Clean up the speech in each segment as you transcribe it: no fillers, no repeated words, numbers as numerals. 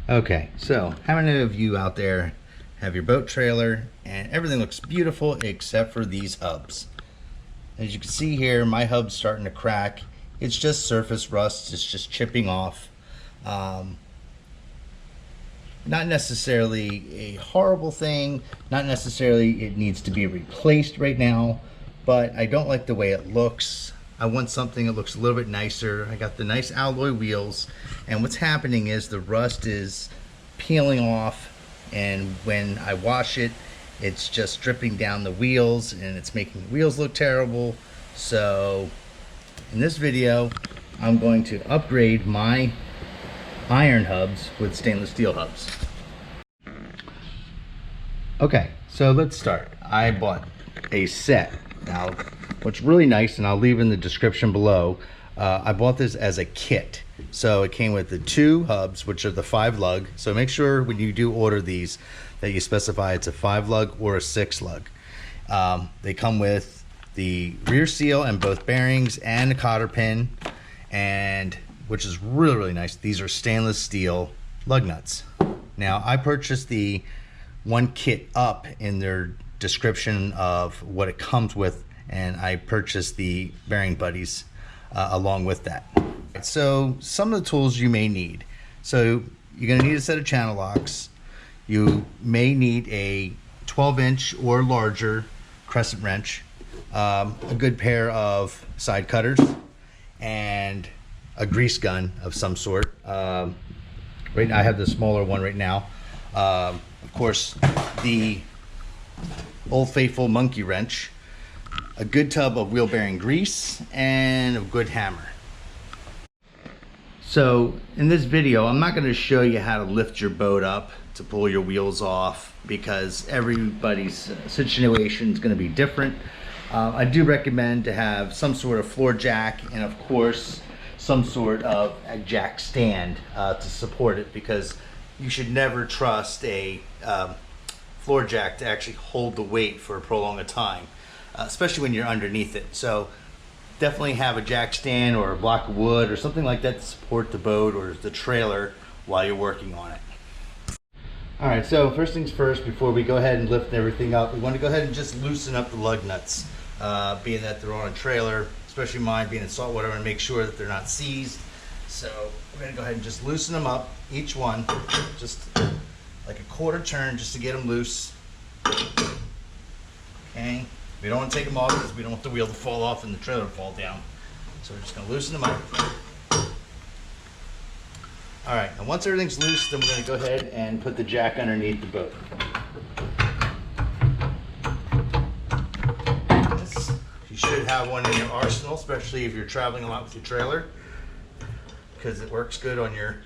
Okay, so how many of you out there have your boat trailer and everything looks beautiful except for these hubs? As you can see here, my hub's starting to crack. It's just surface rust, it's just chipping off. Not necessarily a horrible thing, not necessarily it needs to be replaced right now, but I don't like the way it looks. I want something that looks a little bit nicer. I got the nice alloy wheels, and what's happening is the rust is peeling off, and when I wash it, it's just dripping down the wheels and it's making the wheels look terrible. So in this video, I'm going to upgrade my iron hubs with stainless steel hubs. Okay, so let's start. I bought a set. Now, what's really nice, and I'll leave in the description below, I bought this as a kit. So it came with the 2 hubs, which are the 5 lug. So make sure when you do order these that you specify it's a 5 lug or a 6 lug. They come with the rear seal and both bearings and a cotter pin, and which is really nice. These are stainless steel lug nuts. Now, I purchased the one kit up in their description of what it comes with, and I purchased the bearing buddies along with that. So some of the tools you may need. So you're going to need a set of channel locks. You may need a 12-inch or larger crescent wrench, a good pair of side cutters, and a grease gun of some sort. Right now I have the smaller one right now. Of course, the Old Faithful monkey wrench, a good tub of wheel bearing grease, and a good hammer. So in this video, I'm not going to show you how to lift your boat up to pull your wheels off, because everybody's situation is going to be different. I do recommend to have some sort of floor jack, and of course some sort of a jack stand to support it, because you should never trust a floor jack to actually hold the weight for a prolonged time, especially when you're underneath it. So definitely have a jack stand or a block of wood or something like that to support the boat or the trailer while you're working on it. All right, so first things first, before we go ahead and lift everything up, we want to go ahead and just loosen up the lug nuts. Being that they're on a trailer, especially mine being in saltwater, I want to make sure that they're not seized. So we're going to go ahead and just loosen them up, each one, just like a quarter turn, just to get them loose. Okay, we don't want to take them off because we don't want the wheel to fall off and the trailer to fall down. So we're just going to loosen them up. All right, and once everything's loose, then we're going to go ahead and put the jack underneath the boat. You should have one in your arsenal, especially if you're traveling a lot with your trailer, because it works good on your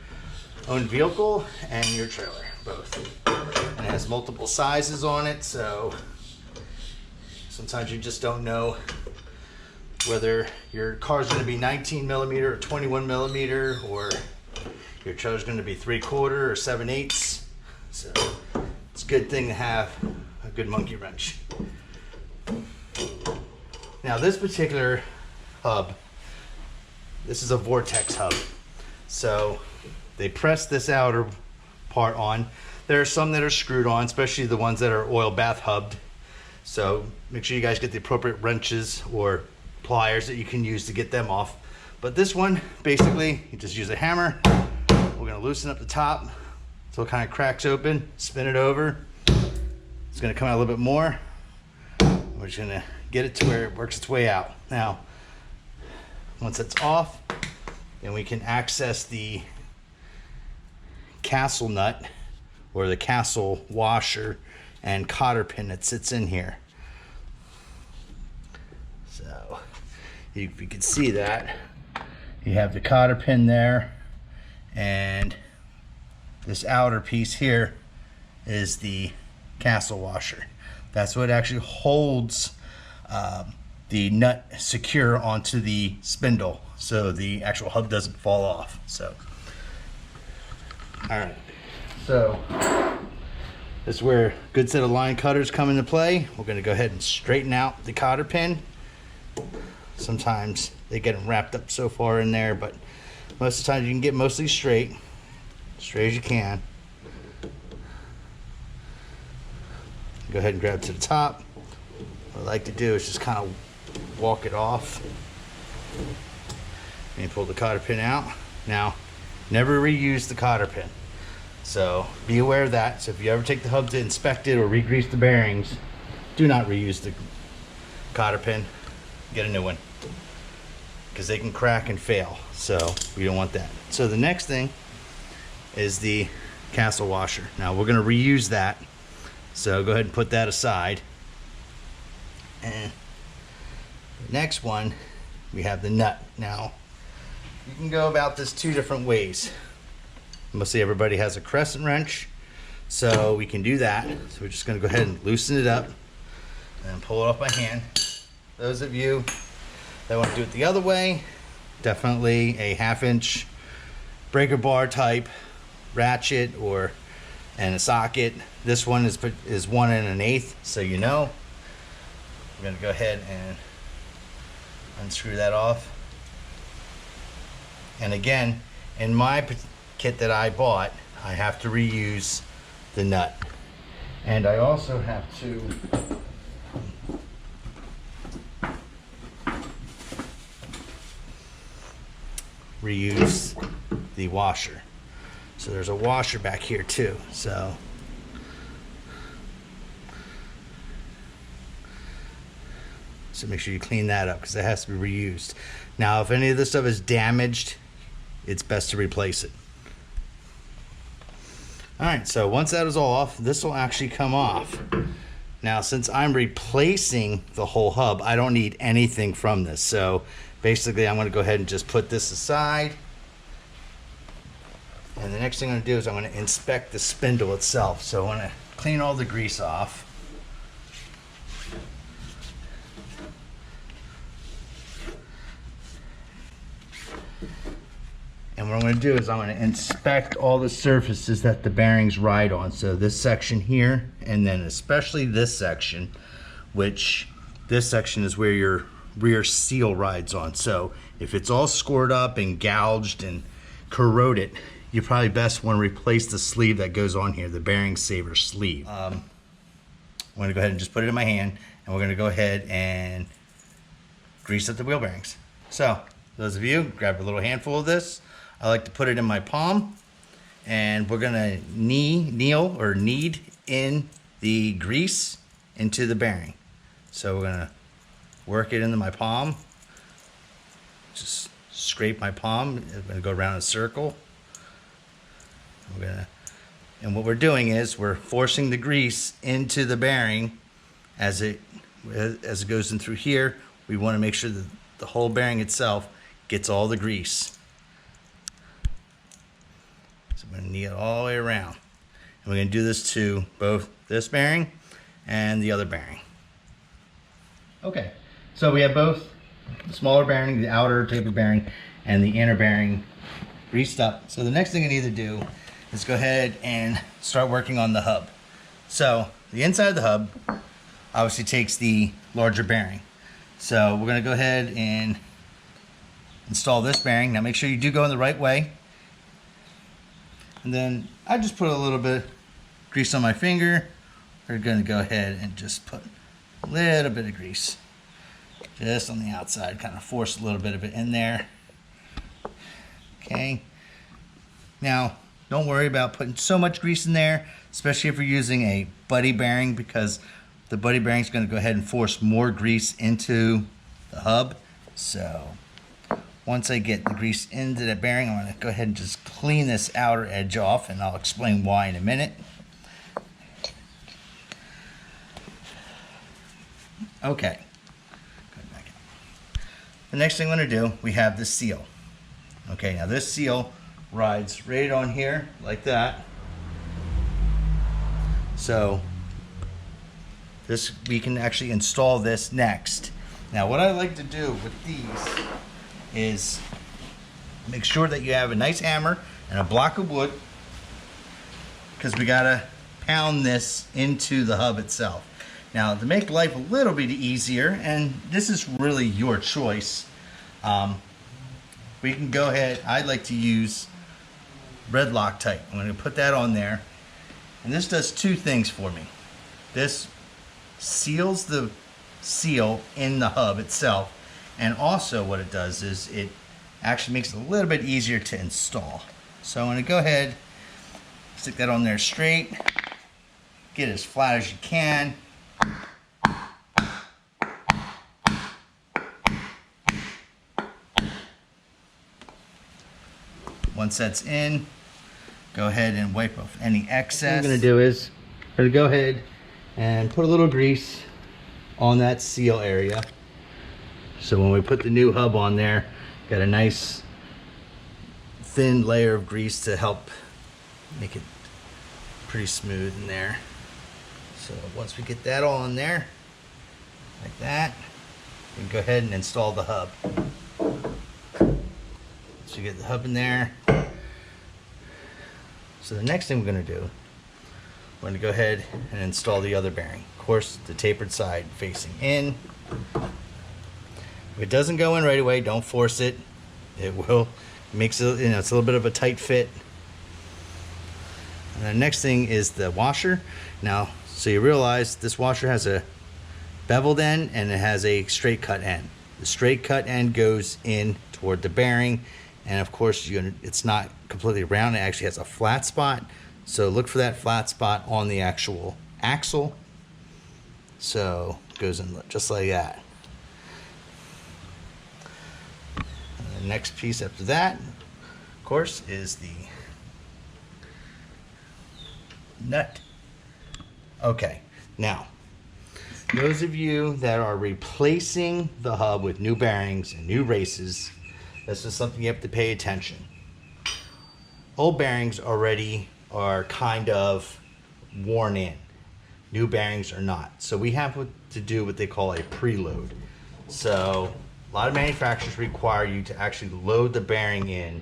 own vehicle and your trailer, both. And it has multiple sizes on it, so sometimes you just don't know whether your car's going to be 19 millimeter or 21 millimeter, or your trailer's going to be 3/4 or 7/8. So it's a good thing to have a good monkey wrench. Now this particular hub, this is a vortex hub. So they press this outer part on. There are some that are screwed on, especially the ones that are oil bath hubbed. So make sure you guys get the appropriate wrenches or pliers that you can use to get them off. But this one, basically, you just use a hammer. We're gonna loosen up the top so it kind of cracks open, spin it over. It's gonna come out a little bit more. We're just gonna get it to where it works its way out. Now, once it's off, then we can access the castle nut or the castle washer and cotter pin that sits in here. So if you can see that, you have the cotter pin there, and this outer piece here is the castle washer. That's what actually holds the nut secure onto the spindle, so the actual hub doesn't fall off. So, all right, so this is where a good set of line cutters come into play. We're going to go ahead and straighten out the cotter pin. Sometimes they get them wrapped up so far in there, but most of the time you can get mostly straight. straight as you can. Go ahead and grab to the top. What I like to do is just kind of walk it off and pull the cotter pin out. Now, never reuse the cotter pin, so be aware of that. So if you ever take the hub to inspect it or re-grease the bearings, do not reuse the cotter pin. Get a new one, because they can crack and fail, so we don't want that. So the next thing is the castle washer. Now we're going to reuse that, so go ahead and put that aside. And the next one, we have the nut. Now you can go about this two different ways. Mostly everybody has a crescent wrench, so we can do that. So we're just going to go ahead and loosen it up and pull it off by hand. Those of you that want to do it the other way, definitely a 1/2 inch breaker bar type ratchet and a socket. This one is 1 1/8, so you know. I'm going to go ahead and unscrew that off. And again, in my kit that I bought, I have to reuse the nut. And I also have to reuse the washer. So there's a washer back here too. So make sure you clean that up, because it has to be reused. Now, if any of this stuff is damaged, it's best to replace it. All right, so once that is all off, this will actually come off. Now, since I'm replacing the whole hub, I don't need anything from this. So basically, I'm going to go ahead and just put this aside. And the next thing I'm going to do is I'm going to inspect the spindle itself. So I want to clean all the grease off. And what I'm going to do is I'm going to inspect all the surfaces that the bearings ride on. So this section here, and then especially this section, which this section is where your rear seal rides on. So if it's all scored up and gouged and corroded, you probably best want to replace the sleeve that goes on here, the bearing saver sleeve. I'm going to go ahead and just put it in my hand, and we're going to go ahead and grease up the wheel bearings. So those of you, grab a little handful of this. I like to put it in my palm, and we're gonna knead in the grease into the bearing. So we're gonna work it into my palm, just scrape my palm. I'm gonna go around in a circle. And what we're doing is we're forcing the grease into the bearing as it goes in through here. We want to make sure that the whole bearing itself gets all the grease. So I'm going to knead it all the way around. And we're going to do this to both this bearing and the other bearing. Okay, so we have both the smaller bearing, the outer tapered bearing, and the inner bearing greased up. So the next thing I need to do is go ahead and start working on the hub. So the inside of the hub obviously takes the larger bearing. So we're going to go ahead and install this bearing. Now make sure you do go in the right way. And then I just put a little bit of grease on my finger. We're going to go ahead and just put a little bit of grease just on the outside, kind of force a little bit of it in there. Okay. Now, don't worry about putting so much grease in there, especially if you're using a buddy bearing, because the buddy bearing is going to go ahead and force more grease into the hub. So once I get the grease into the bearing, I'm going to go ahead and just clean this outer edge off, and I'll explain why in a minute. Okay. The next thing I'm going to do, we have the seal. Okay, now this seal rides right on here like that. So this, we can actually install this next. Now what I like to do with these is make sure that you have a nice hammer and a block of wood, because we gotta pound this into the hub itself. Now, to make life a little bit easier, and this is really your choice, we can go ahead, I like to use red Loctite. I'm going to put that on there. And this does two things for me. This seals the seal in the hub itself. And also what it does is it actually makes it a little bit easier to install. So I'm going to go ahead, stick that on there straight, get it as flat as you can. Once that's in, go ahead and wipe off any excess. What I'm going to do is I'm going to go ahead and put a little grease on that seal area. So when we put the new hub on there, got a nice thin layer of grease to help make it pretty smooth in there. So once we get that all in there, like that, we can go ahead and install the hub. So you get the hub in there. So the next thing we're going to do, we're going to go ahead and install the other bearing. Of course, the tapered side facing in. If it doesn't go in right away, don't force it. It will makes it, you know, it's a little bit of a tight fit. And the next thing is the washer. Now, so you realize this washer has a beveled end and it has a straight cut end. The straight cut end goes in toward the bearing, and of course it's not completely round, it actually has a flat spot. So look for that flat spot on the actual axle. So it goes in just like that. And the next piece after that, of course, is the nut. Okay, now those of you that are replacing the hub with new bearings and new races, this is something you have to pay attention. Old bearings already are kind of worn in. New bearings are not. So we have to do what they call a preload. So a lot of manufacturers require you to actually load the bearing in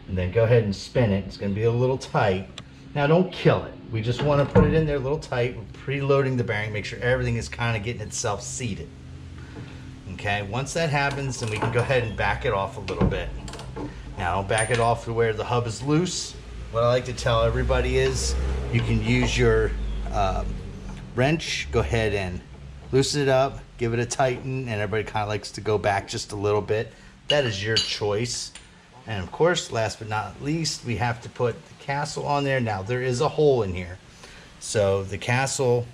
and then go ahead and spin it. It's going to be a little tight. Now don't kill it. We just want to put it in there a little tight. We're preloading the bearing, make sure everything is kind of getting itself seated. Okay, once that happens, then we can go ahead and back it off a little bit. Now don't back it off to where the hub is loose. What I like to tell everybody is you can use your wrench, go ahead and loosen it up, give it a tighten, and everybody kind of likes to go back just a little bit. That is your choice. And of course, last but not least, we have to put the castle on there. Now there is a hole in here. So the castle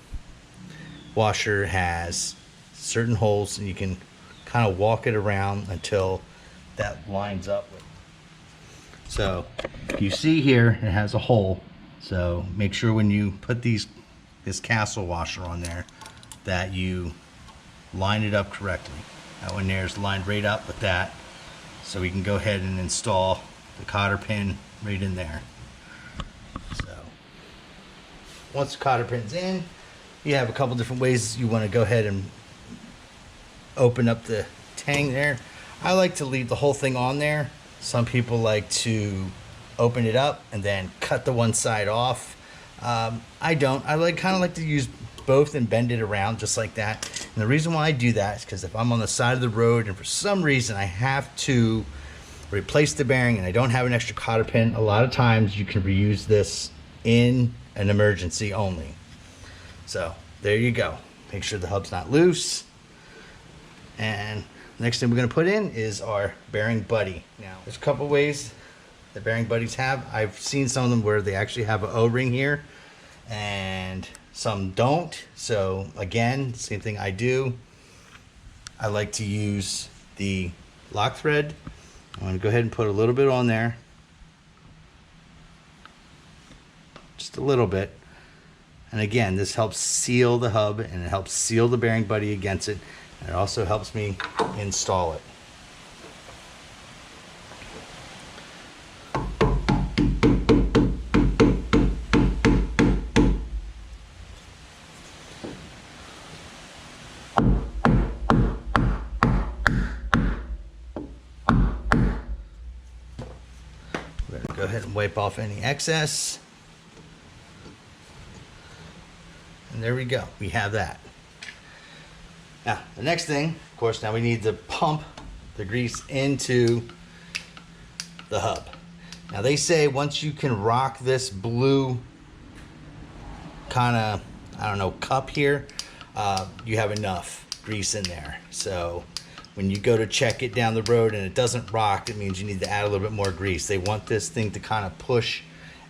washer has certain holes, and you can kind of walk it around until that lines up with. So you see here it has a hole. So make sure when you put this castle washer on there that you line it up correctly. That one there is lined right up with that. So we can go ahead and install the cotter pin right in there. So once the cotter pin's in, you have a couple different ways you want to go ahead and open up the tang there. I like to leave the whole thing on there. Some people like to open it up and then cut the one side off. I don't. I kind of like to use both and bend it around just like that. And the reason why I do that is because if I'm on the side of the road and for some reason I have to replace the bearing and I don't have an extra cotter pin, a lot of times you can reuse this in an emergency only. So there you go. Make sure the hub's not loose. And next thing we're going to put in is our bearing buddy. Now there's a couple ways the bearing buddies have. I've seen some of them where they actually have an O-ring here and some don't. So again, same thing I do. I like to use the lock thread. I'm going to go ahead and put a little bit on there. Just a little bit. And again, this helps seal the hub and it helps seal the bearing buddy against it. And it also helps me install it. We're going to go ahead and wipe off any excess. And there we go. We have that. Now, the next thing, of course, now we need to pump the grease into the hub. Now they say once you can rock this blue kind of, I don't know, cup here, you have enough grease in there. So when you go to check it down the road and it doesn't rock, it means you need to add a little bit more grease. They want this thing to kind of push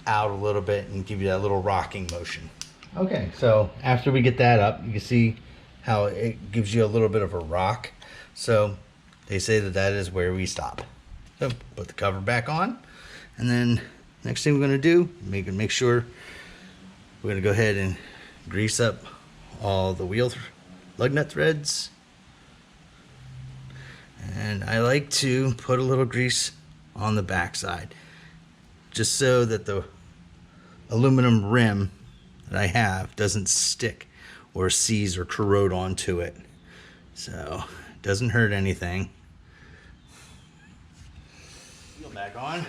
out a little bit and give you that little rocking motion. Okay, so after we get that up, you can see how it gives you a little bit of a rock. So they say that that is where we stop. So put the cover back on, and then next thing we're gonna do, make sure we're gonna go ahead and grease up all the wheel lug nut threads. And I like to put a little grease on the back side, just so that the aluminum rim that I have doesn't stick or seize or corrode onto it. So it doesn't hurt anything. Wheel back on.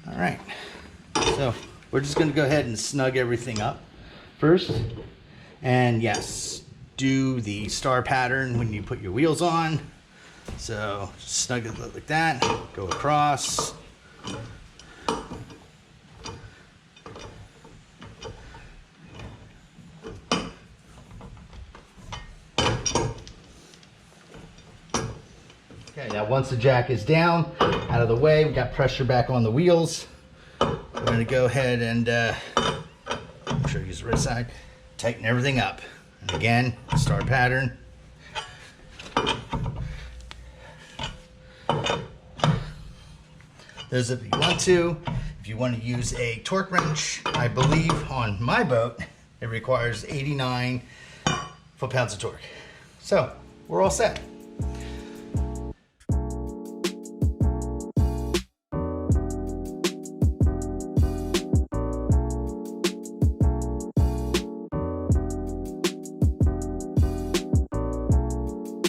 All right, so we're just going to go ahead and snug everything up first. And yes, do the star pattern when you put your wheels on. So snug it like that, go across. Okay, now once the jack is down, out of the way, we got pressure back on the wheels. We're gonna go ahead and, make sure you use the right side, tighten everything up. And again, star pattern. Those if you want to use a torque wrench, I believe on my boat, it requires 89 foot-pounds of torque. So we're all set.